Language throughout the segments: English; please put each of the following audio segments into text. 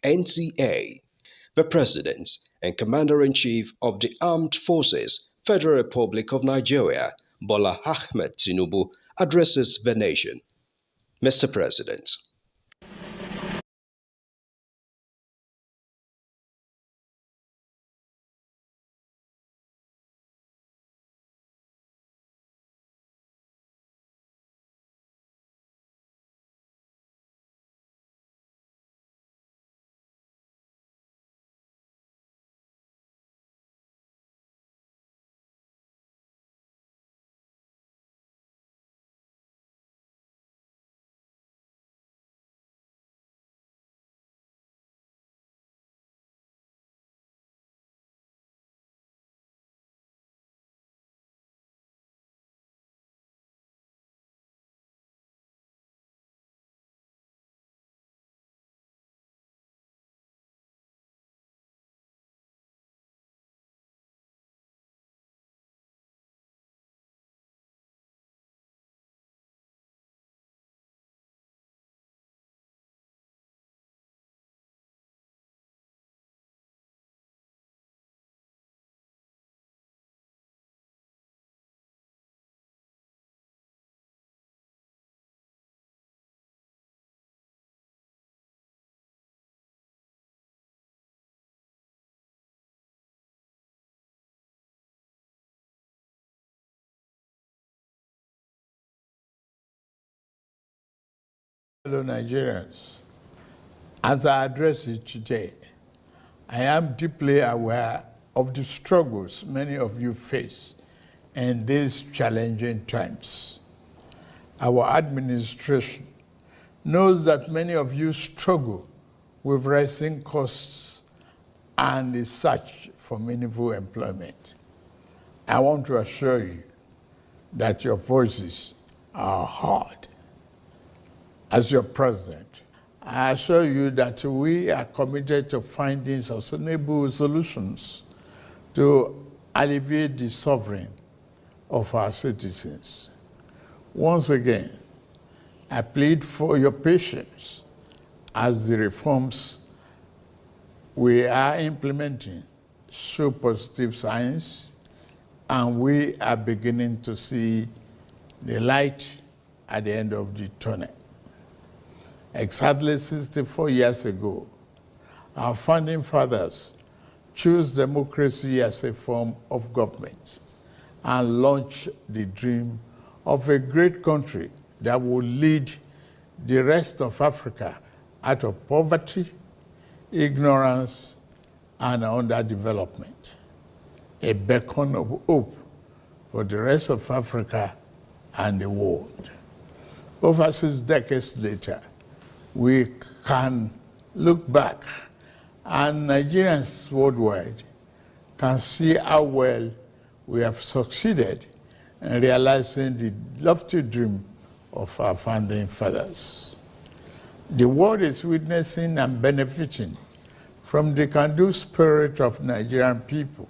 NCA. The President and Commander-in-Chief of the Armed Forces, Federal Republic of Nigeria, Bola AHMED Tinubu, addresses the nation. Mr. President. Fellow Nigerians, as I address you today, I am deeply aware of the struggles many of you face in these challenging times. Our administration knows that many of you struggle with rising costs and the search for meaningful employment. I want to assure you that your voices are heard. As your president, I assure you that we are committed to finding sustainable solutions to alleviate the suffering of our citizens. Once again, I plead for your patience as the reforms we are implementing show positive signs, and we are beginning to see the light at the end of the tunnel. Exactly 64 years ago, our founding fathers chose democracy as a form of government and launched the dream of a great country that would lead the rest of Africa out of poverty, ignorance, and underdevelopment. A beacon of hope for the rest of Africa and the world. Over 6 decades later, we can look back and Nigerians worldwide can see how well we have succeeded in realizing the lofty dream of our founding fathers. The world is witnessing and benefiting from the can-do spirit of Nigerian people,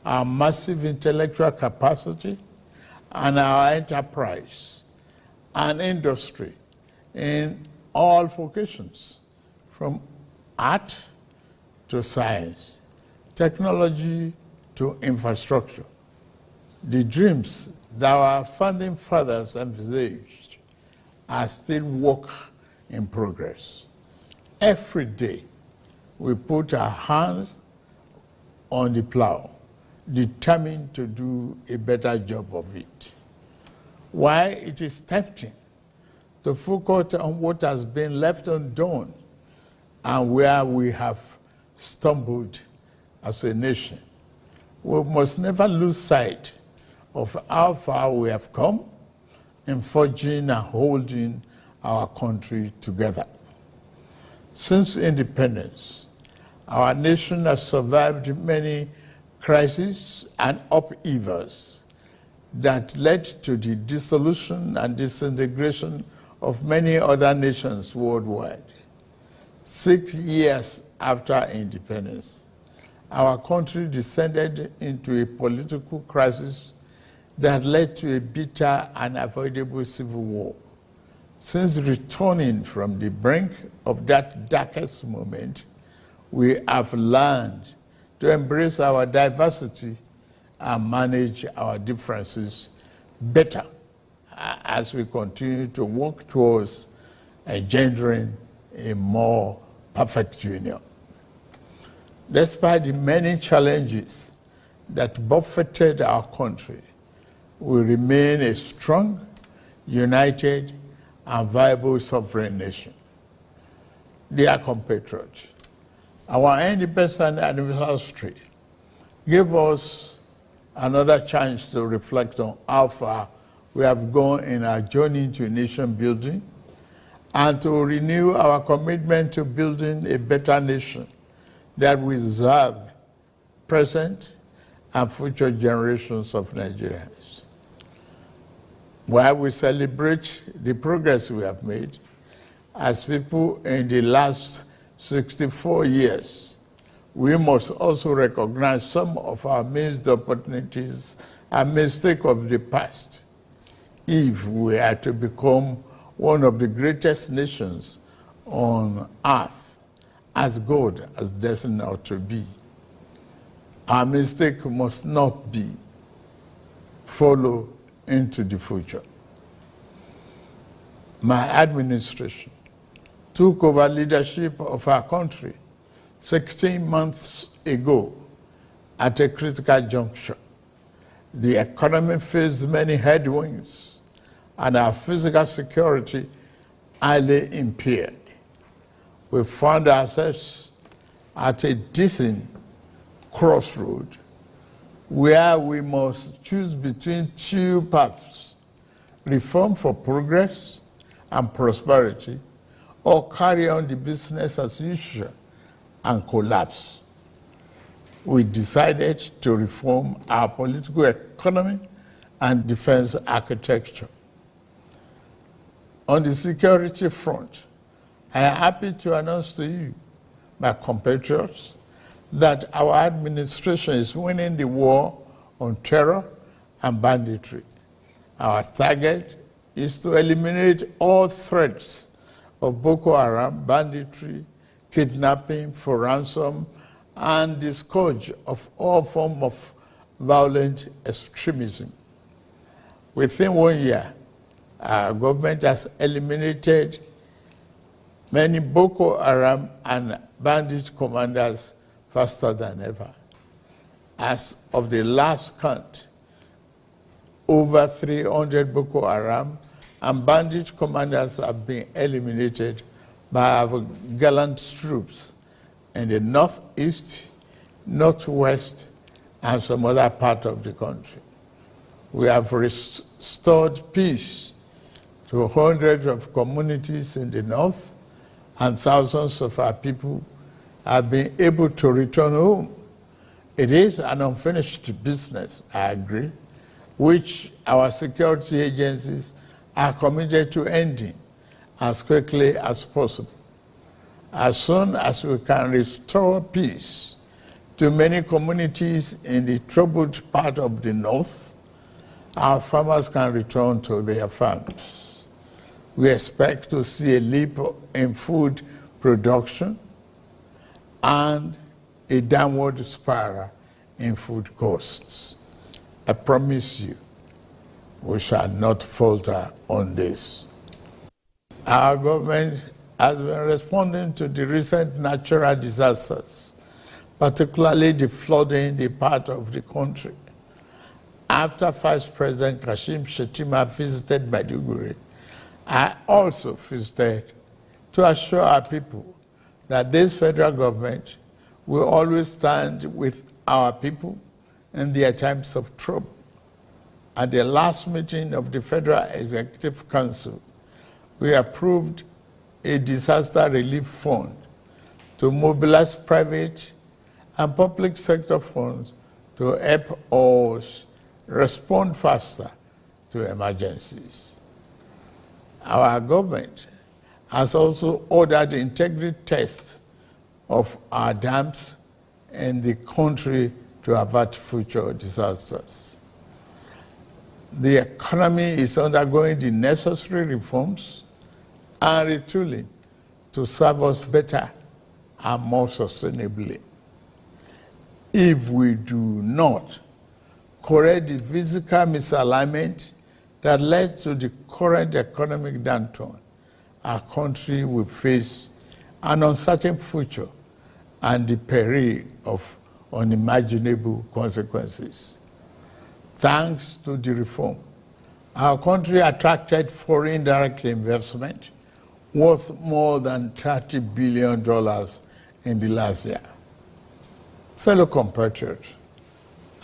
our massive intellectual capacity, and our enterprise and industry in all vocations, from art to science, technology to infrastructure. The dreams that our founding fathers envisaged are still work in progress. Every day, we put our hands on the plow, determined to do a better job of it. While it is tempting to focus on what has been left undone and where we have stumbled as a nation, we must never lose sight of how far we have come in forging and holding our country together. Since independence, our nation has survived many crises and upheavals that led to the dissolution and disintegration of many other nations worldwide. 6 years after independence, our country descended into a political crisis that led to a bitter and avoidable civil war. Since returning from the brink of that darkest moment, we have learned to embrace our diversity and manage our differences better as we continue to work towards engendering a more perfect union. Despite the many challenges that buffeted our country, we remain a strong, united, and viable sovereign nation. Dear compatriots, our independence anniversary gave us another chance to reflect on how far we have gone in our journey to nation building and to renew our commitment to building a better nation that will serve present and future generations of Nigerians. While we celebrate the progress we have made, as people in the last 64 years, we must also recognize some of our missed opportunities and mistakes of the past if we are to become one of the greatest nations on earth, as God has destined us to be. Our mistake must not be follow into the future. My administration took over leadership of our country 16 months ago at a critical juncture. The economy faced many headwinds and our physical security highly impaired. We found ourselves at a distant crossroad where we must choose between two paths: reform for progress and prosperity, or carry on the business as usual and collapse. We decided to reform our political economy and defense architecture. On the security front, I am happy to announce to you, my compatriots, that our administration is winning the war on terror and banditry. Our target is to eliminate all threats of Boko Haram, banditry, kidnapping for ransom, and the scourge of all forms of violent extremism. Within 1 year, our government has eliminated many Boko Haram and bandit commanders faster than ever. As of the last count, over 300 Boko Haram and bandit commanders have been eliminated by our gallant troops in the northeast, northwest, and some other part of the country. We have restored peace to hundreds of communities in the north, and thousands of our people have been able to return home. It is an unfinished business, I agree, which our security agencies are committed to ending as quickly as possible. As soon as we can restore peace to many communities in the troubled part of the north, our farmers can return to their farms. We expect to see a leap in food production and a downward spiral in food costs. I promise you, we shall not falter on this. Our government has been responding to the recent natural disasters, particularly the flooding in the part of the country. After Vice President Kashim Shettima visited Maiduguri, I also visited to assure our people that this federal government will always stand with our people in their times of trouble. At the last meeting of the Federal Executive Council, we approved a disaster relief fund to mobilize private and public sector funds to help us respond faster to emergencies. Our government has also ordered integrity tests of our dams in the country to avert future disasters. The economy is undergoing the necessary reforms and retooling to serve us better and more sustainably. If we do not correct the physical misalignment that led to the current economic downturn, our country will face an uncertain future and the peril of unimaginable consequences. Thanks to the reform, our country attracted foreign direct investment worth more than $30 billion in the last year. Fellow compatriots,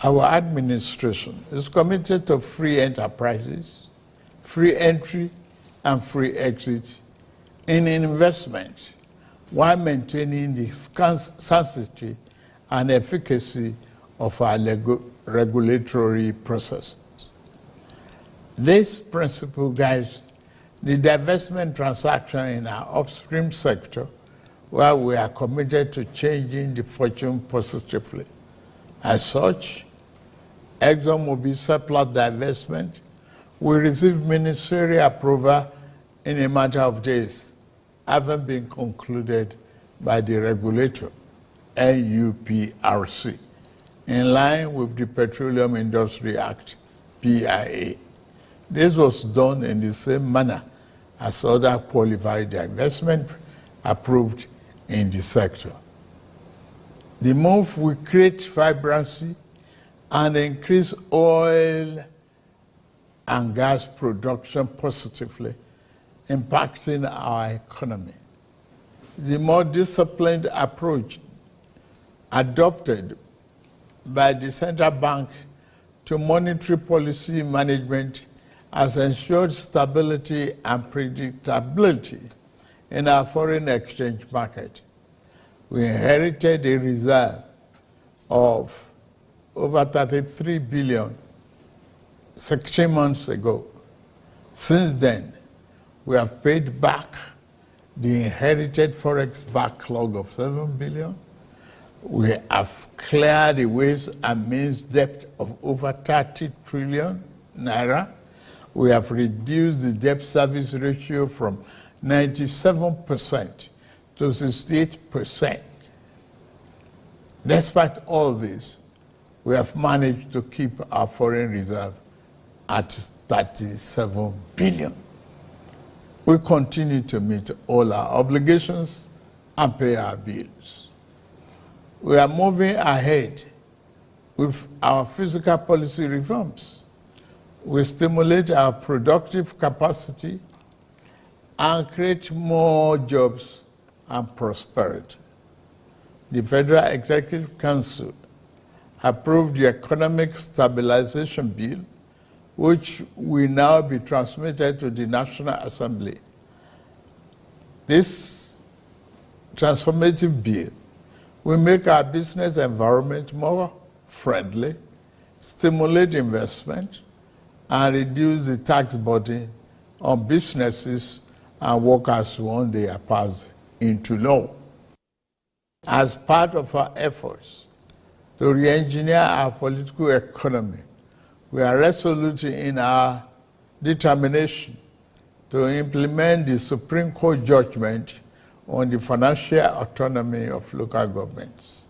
our administration is committed to free enterprises, free entry, and free exit in investment while maintaining the sanctity and efficacy of our regulatory processes. This principle guides the divestment transaction in our upstream sector, where we are committed to changing the fortune positively. As such, ExxonMobil surplus divestment will receive ministerial approval in a matter of days, having been concluded by the regulator, NUPRC, in line with the Petroleum Industry Act, PIA. This was done in the same manner as other qualified divestment approved in the sector. The move will create vibrancy and increase oil and gas production positively, impacting our economy. The more disciplined approach adopted by the central bank to monetary policy management has ensured stability and predictability in our foreign exchange market. We inherited a reserve of over 33 billion 16 months ago. Since then, we have paid back the inherited forex backlog of 7 billion. We have cleared the ways and means debt of over 30 trillion naira. We have reduced the debt service ratio from 97% to 68%. Despite all this, we have managed to keep our foreign reserve at 37 billion. We continue to meet all our obligations and pay our bills. We are moving ahead with our fiscal policy reforms. We stimulate our productive capacity and create more jobs and prosperity. The Federal Executive Council approved the Economic Stabilization Bill, which will now be transmitted to the National Assembly. This transformative bill will make our business environment more friendly, stimulate investment, and reduce the tax burden on businesses and workers once they are passed into law. As part of our efforts to re-engineer our political economy, we are resolute in our determination to implement the Supreme Court judgment on the financial autonomy of local governments.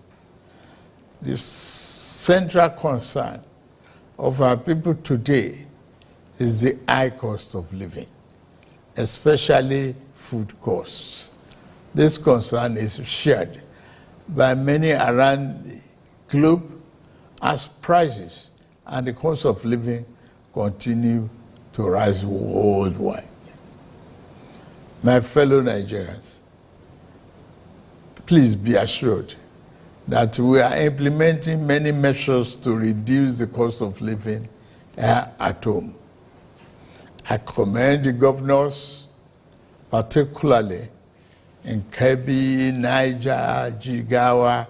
The central concern of our people today is the high cost of living, especially food costs. This concern is shared by many around the globe as prices and the cost of living continue to rise worldwide. My fellow Nigerians, please be assured that we are implementing many measures to reduce the cost of living here at home. I commend the governors, particularly in Kebbi, Niger, Jigawa,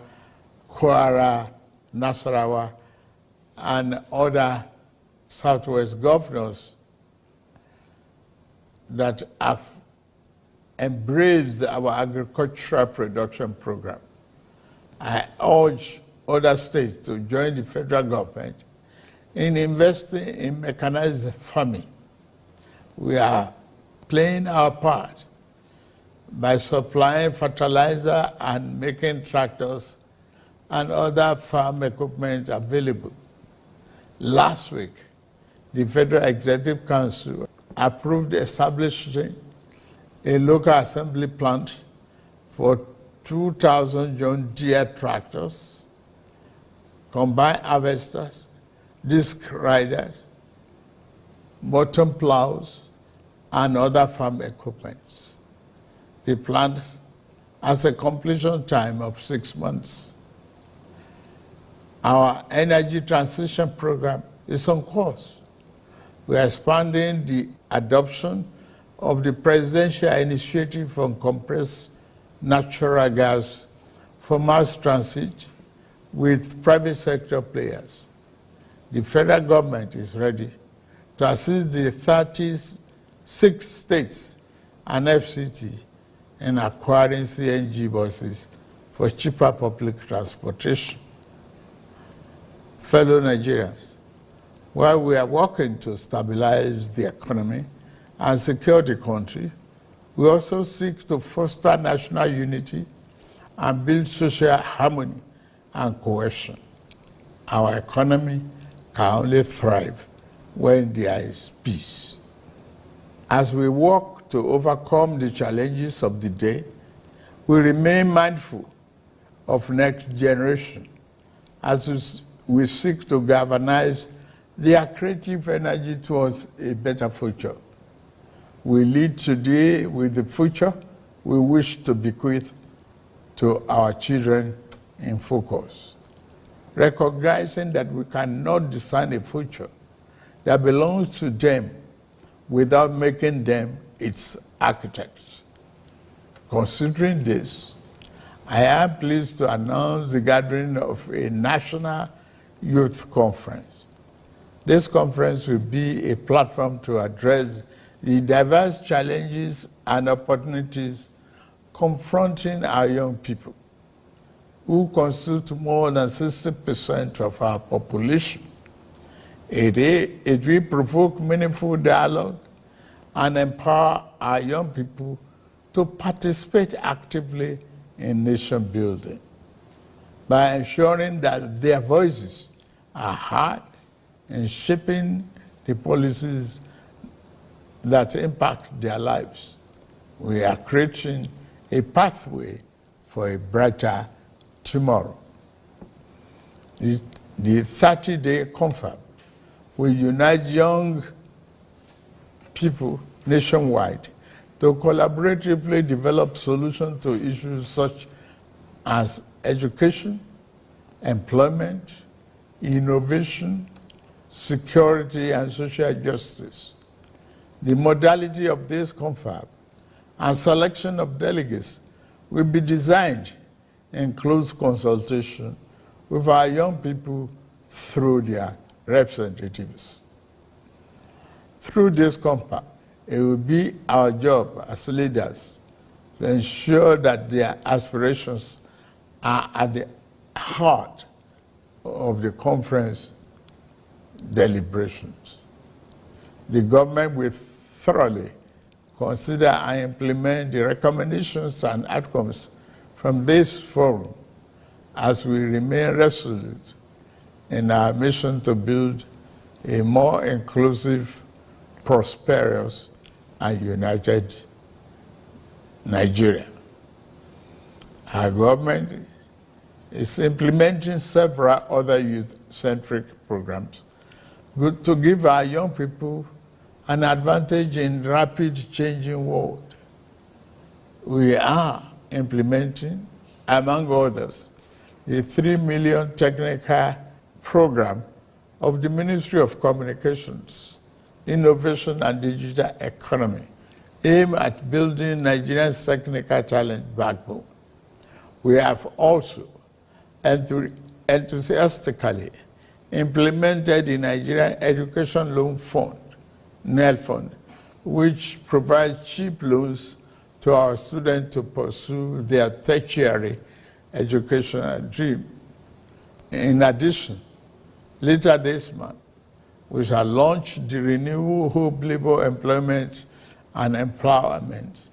Kwara, Nasarawa, and other Southwest governors that have embraced our agricultural production program. I urge other states to join the federal government in investing in mechanized farming. We are playing our part by supplying fertilizer and making tractors and other farm equipment available. Last week, the Federal Executive Council approved establishing a local assembly plant for 2,000 John Deere tractors, combine harvesters, disc riders, bottom plows, and other farm equipment. The plant has a completion time of 6 months. Our energy transition program is on course. We are expanding the adoption of the presidential initiative on compressed natural gas for mass transit with private sector players. The federal government is ready to assist the 36 states and FCT in acquiring CNG buses for cheaper public transportation. Fellow Nigerians, while we are working to stabilize the economy and secure the country, we also seek to foster national unity and build social harmony and cohesion. Our economy can only thrive when there is peace. As we work to overcome the challenges of the day, we remain mindful of next generation as we seek to galvanize their creative energy towards a better future. We lead today with the future we wish to bequeath to our children in focus, recognizing that we cannot design a future that belongs to them without making them its architects. Considering this, I am pleased to announce the gathering of a national youth conference. This conference will be a platform to address the diverse challenges and opportunities confronting our young people, who constitute more than 60% of our population. It will provoke meaningful dialogue and empower our young people to participate actively in nation building by ensuring that their voices are heard in shaping the policies that impact their lives. We are creating a pathway for a brighter tomorrow. The 30-day confab will unite young people nationwide to collaboratively develop solutions to issues such as education, employment, innovation, security, and social justice. The modality of this confab and selection of delegates will be designed in close consultation with our young people through their representatives. Through this confab, it will be our job as leaders to ensure that their aspirations are at the heart of the conference deliberations. The government will thoroughly consider and implement the recommendations and outcomes from this forum as we remain resolute in our mission to build a more inclusive, prosperous, and united Nigeria. Our government is implementing several other youth-centric programs to give our young people an advantage in rapid changing world. We are implementing, among others, the 3 million technical program of the Ministry of Communications, Innovation and Digital Economy, aimed at building Nigeria's technical talent backbone. We have also enthusiastically implemented the Nigerian Education Loan Fund, NEL Fund, which provides cheap loans to our students to pursue their tertiary educational dream. In addition, later this month, we shall launch the Renewable Hope Labor Employment and Empowerment,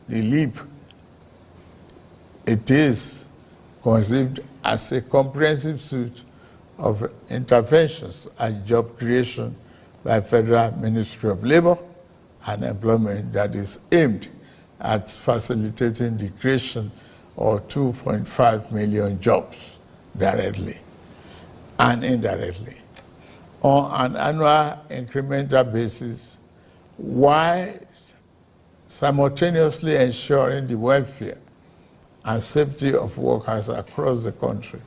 the leap. It is conceived as a comprehensive suite of interventions and job creation by Federal Ministry of Labor and Employment that is aimed at facilitating the creation of 2.5 million jobs directly and indirectly on an annual incremental basis, while simultaneously ensuring the welfare and safety of workers across the country,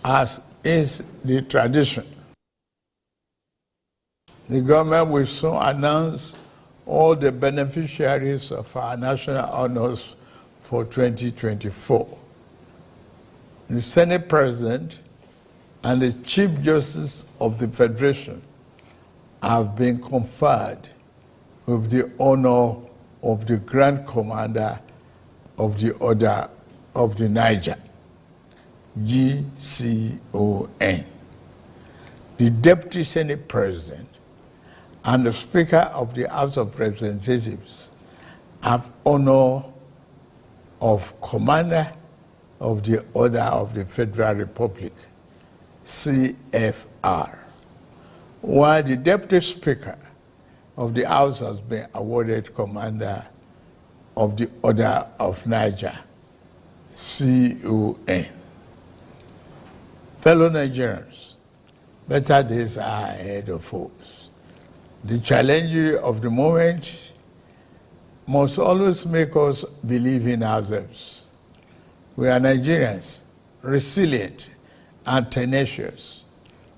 as is the tradition. The government will soon announce all the beneficiaries of our national honors for 2024. The Senate President and the Chief Justice of the Federation have been conferred with the honor of the Grand Commander of the Order of the Niger, GCON. The Deputy Senate President and the Speaker of the House of Representatives have honor of Commander of the Order of the Federal Republic, CFR, while the Deputy Speaker of the House has been awarded Commander of the Order of Niger, CON. Fellow Nigerians, better days are ahead of us. The challenge of the moment must always make us believe in ourselves. We are Nigerians, resilient and tenacious.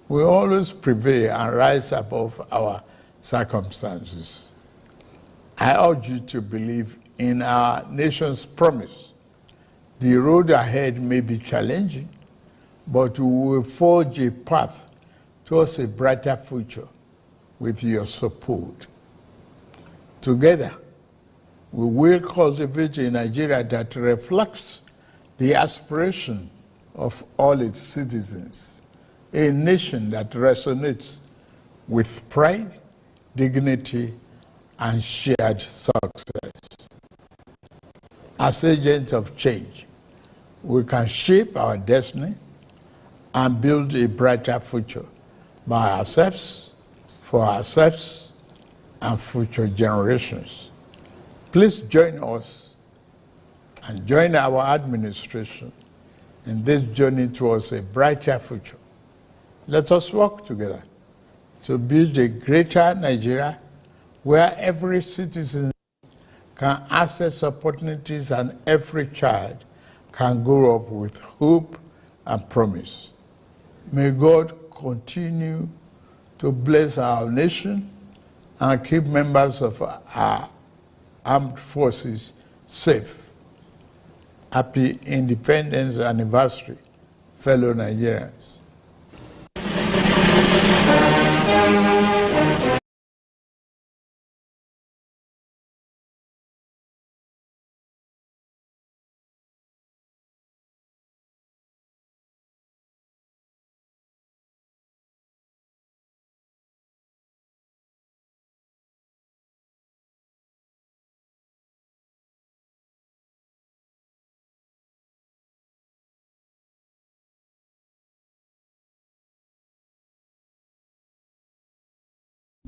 We always prevail and rise above our circumstances. I urge you to believe in our nation's promise. The road ahead may be challenging, but we will forge a path towards a brighter future with your support. Together, we will cultivate a Nigeria that reflects the aspiration of all its citizens, a nation that resonates with pride, dignity, and shared success. As agents of change, we can shape our destiny and build a brighter future by ourselves, for ourselves, and future generations. Please join us and join our administration in this journey towards a brighter future. Let us work together to build a greater Nigeria where every citizen can access opportunities and every child can grow up with hope and promise. May God continue to bless our nation and keep members of our armed forces safe. Happy Independence Anniversary, fellow Nigerians.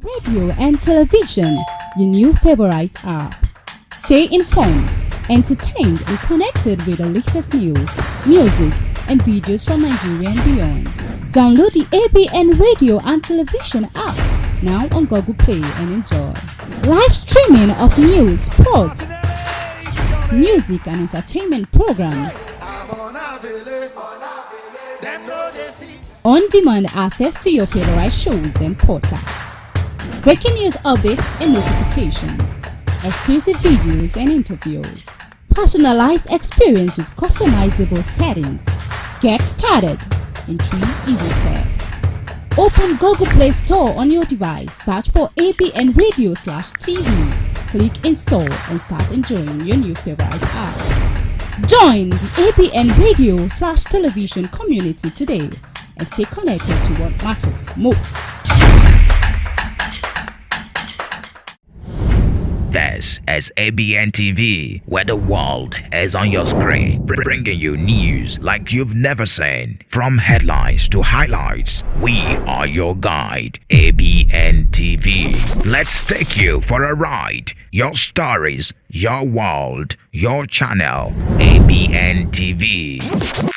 Radio and television, your new favorite app. Stay informed, entertained, and connected with the latest news, music, and videos from Nigeria and beyond. Download the ABN Radio and television app now on Google Play and enjoy. Live streaming of news, sports, music, and entertainment programs. On-demand access to your favorite shows and podcasts. Breaking news updates and notifications, exclusive videos and interviews, personalized experience with customizable settings. Get started in 3 easy steps. Open Google Play Store on your device, search for ABN Radio/TV, click install and start enjoying your new favorite app. Join the ABN Radio/television community today and stay connected to what matters most. This is ABN TV, where the world is on your screen, bringing you news like you've never seen. From headlines to highlights, we are your guide. ABN TV. Let's take you for a ride. Your stories, your world, your channel. ABN TV.